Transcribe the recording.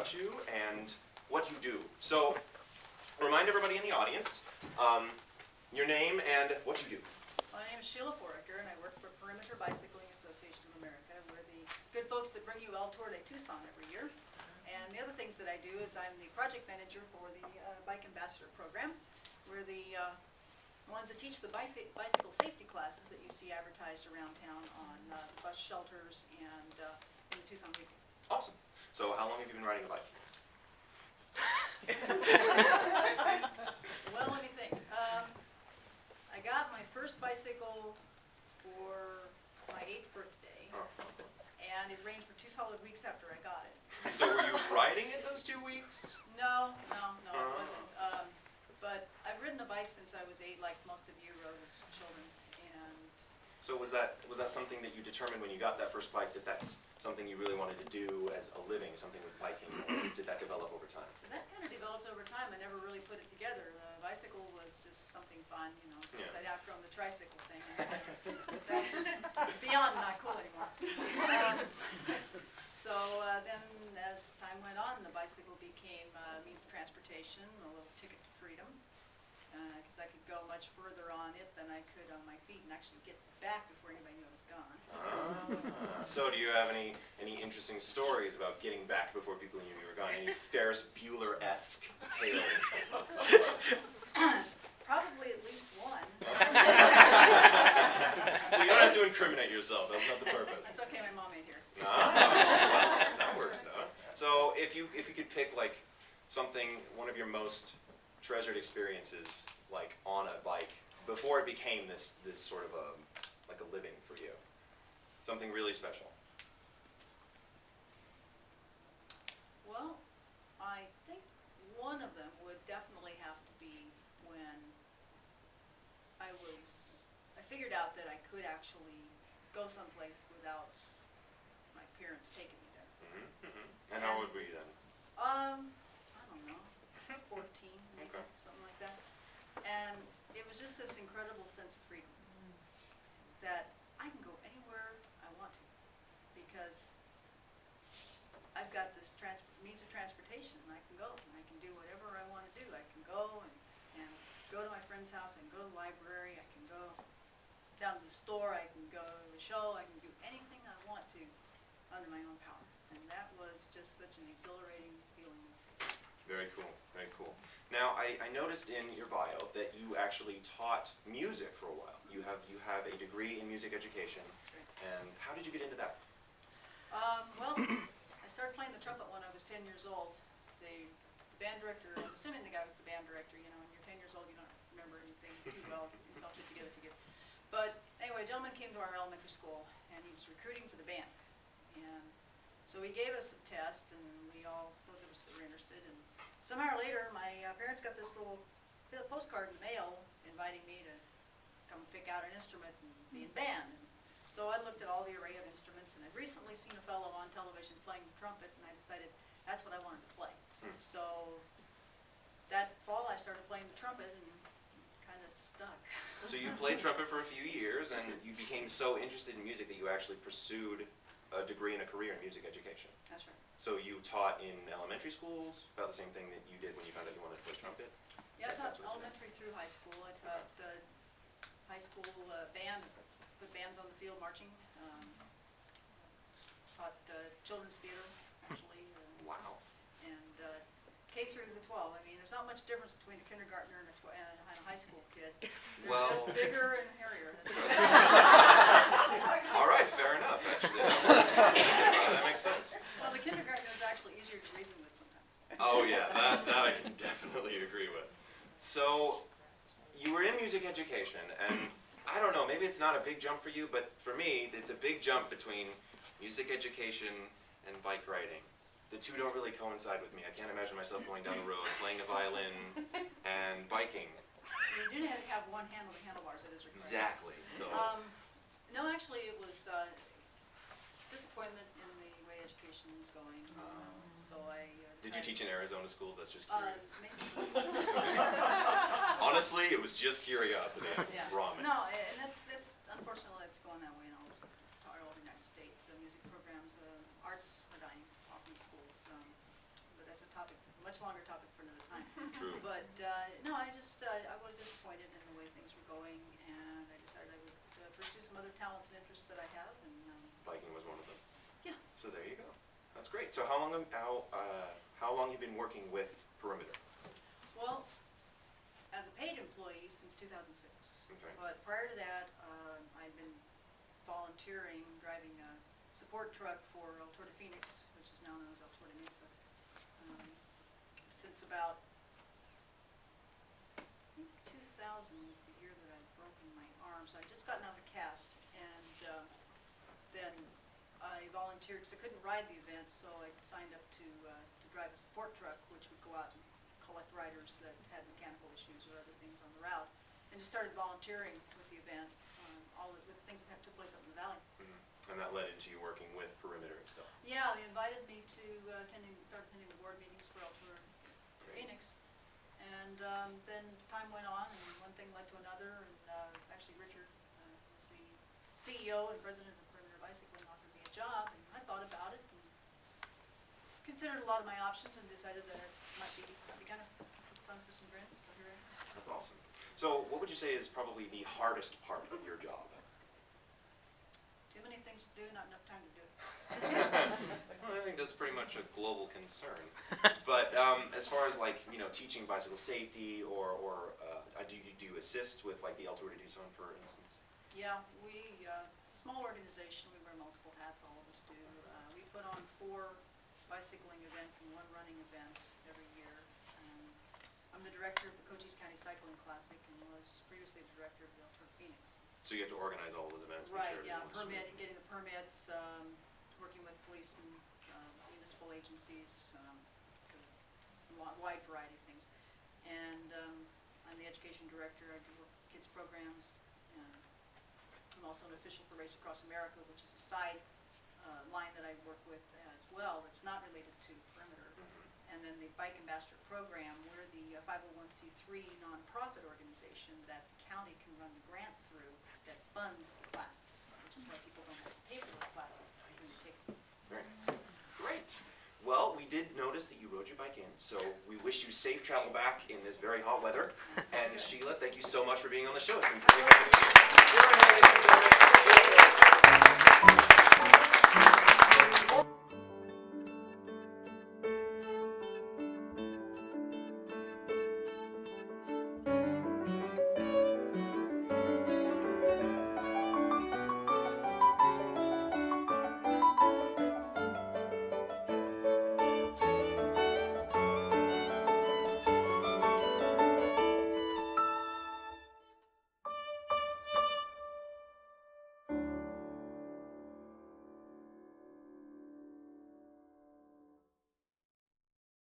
about you and what you do. So, remind everybody in the audience your name and what you do. My name is Sheila Foraker, and I work for Perimeter Bicycling Association of America. We're the good folks that bring you El Tour de Tucson every year. And the other things that I do is I'm the project manager for the Bike Ambassador Program. We're the ones that teach the bicycle safety classes that you see advertised around town on bus shelters and in the Tucson Weekly. Awesome. So how long have you been riding a bike? Well, let me think. I got my first bicycle for my 8th birthday, and it rained for 2 solid weeks after I got it. So were you riding it those 2 weeks? No, it wasn't. But I've ridden a bike since I was 8, like most of you rode as children. And so was that something that you determined when you got that first bike, that that's something you really wanted to do as a living, something with biking, or did that develop over time? That kind of developed over time. I never really put it together. The bicycle was just something fun, you know, because I'd outgrown the tricycle thing. And that was just beyond not cool anymore. So then as time went on, the bicycle became a means of transportation, a little ticket to freedom, because I could go much further on it than I could on my feet and actually get back before anybody knew I was gone. So do you have any interesting stories about getting back before people knew you were gone? Any Ferris Bueller-esque tales? Probably at least one. Well, you don't have to incriminate yourself. That's not the purpose. That's okay. My mom ain't here. Well, that works out. So if you could pick like something, one of your most treasured experiences, like on a bike, before it became this sort of like a living for you, something really special. Well, I think one of them would definitely have to be when I figured out that I could actually go someplace without my parents taking me there. And how old were you then? I don't know, 14 maybe, Okay. something like that. And it was just this incredible sense of freedom that I can go anywhere I want to because I've got this means of transportation, and I can go and I can do whatever I want to do. I can go and go to my friend's house, I can go to the library, I can go down to the store, I can go to a show, I can do anything I want to under my own power. And that was just such an exhilarating feeling. Very cool, very cool. Now, I noticed in your bio that you actually taught music for a while. You have a degree in music education, and how did you get into that? Well, I started playing the trumpet when I was 10 years old. The band director, I'm assuming the guy was the band director, you know, when you're 10 years old you don't remember anything too well, get yourself put together. But anyway, a gentleman came to our elementary school, and he was recruiting for the band. And so he gave us some tests, and we all, those of us that were interested, and somehow or later, my parents got this little postcard in the mail inviting me to come pick out an instrument and be in band. And so I looked at all the array of instruments, and I'd recently seen a fellow on television playing the trumpet, and I decided that's what I wanted to play. So that fall, I started playing the trumpet, and kind of stuck. So you played trumpet for a few years, and you became so interested in music that you actually pursued a degree and a career in music education. That's right. So you taught in elementary schools, about the same thing that you did when you found out you wanted to play trumpet? Yeah, I taught elementary through high school. I taught high school band, put bands on the field marching. Taught children's theater, actually. Wow. And K through the 12. I mean, there's not much difference between a kindergartner and a high school kid. They're just bigger and hairier. All right, fair enough, actually. That makes sense. Well, the kindergartner is actually easier to reason with sometimes. Oh yeah, that I can definitely agree with. So, you were in music education, and I don't know, maybe it's not a big jump for you, but for me, it's a big jump between music education and bike riding. The two don't really coincide with me. I can't imagine myself going down the road, playing a violin, and biking. You do have one hand on the handlebars, that is required. Exactly. So. No, actually, it was disappointment in the way education was going. So I. Did you teach in Arizona schools? That's just curious. Honestly, Honestly, it was just curiosity. I promise. No, and that's unfortunately it's going that way in all over the United States. Music programs, arts are dying off in schools. much longer topic for another time. True. But, no, I just, I was disappointed in the way things were going, and I decided I would pursue some other talents and interests that I have, and, Biking was one of them. yeah. So there you go. That's great. So how long you been working with Perimeter? Well, as a paid employee since 2006. Okay. But prior to that, I've been volunteering, driving a support truck for El Torte Phoenix, which is now known as El Torte Mesa, since about, I think 2000 was the year that I'd broken my arm. So I'd just gotten out of a cast, and then I volunteered because I couldn't ride the events, so I signed up to drive a support truck, which would go out and collect riders that had mechanical issues or other things on the route, and just started volunteering with the event, with the things that took place up in the valley. And that led into you working with Perimeter itself. Yeah, they invited me to start attending the board meetings for El Torte Phoenix, and then time went on, and one thing led to another, and actually Richard was the CEO and president of Perimeter Bicycling, offered me a job, and I thought about it and considered a lot of my options and decided that it might be kind of fun for some friends. So here I am. That's awesome. So what would you say is probably the hardest part of your job? Too many things to do, not enough time to do it. Well, I think that's pretty much a global concern. But as far as like, teaching bicycle safety or do you assist with like the El Tour de Tucson, for instance? Yeah, it's a small organization. We wear multiple hats, all of us do. We put on 4 bicycling events and 1 running event every year. I'm the director of the Cochise County Cycling Classic and was previously the director of the El Torte Phoenix. So you have to organize all those events, make Right, sure yeah, everything's smooth. getting the permits, working with police and municipal agencies, so a wide variety of things. And I'm the education director. I do work with kids programs. And I'm also an official for Race Across America, which is a side line that I work with as well that's not related to Perimeter. And then the Bike Ambassador Program, we're the 501c3 nonprofit organization that the county can run the grant through that funds the classes, which is why people don't have to pay for those classes when you take them. Very nice. Great. Well, we did notice that you rode your bike in, so we wish you safe travel back in this very hot weather. And Sheila, thank you so much for being on the show. It's been great having you.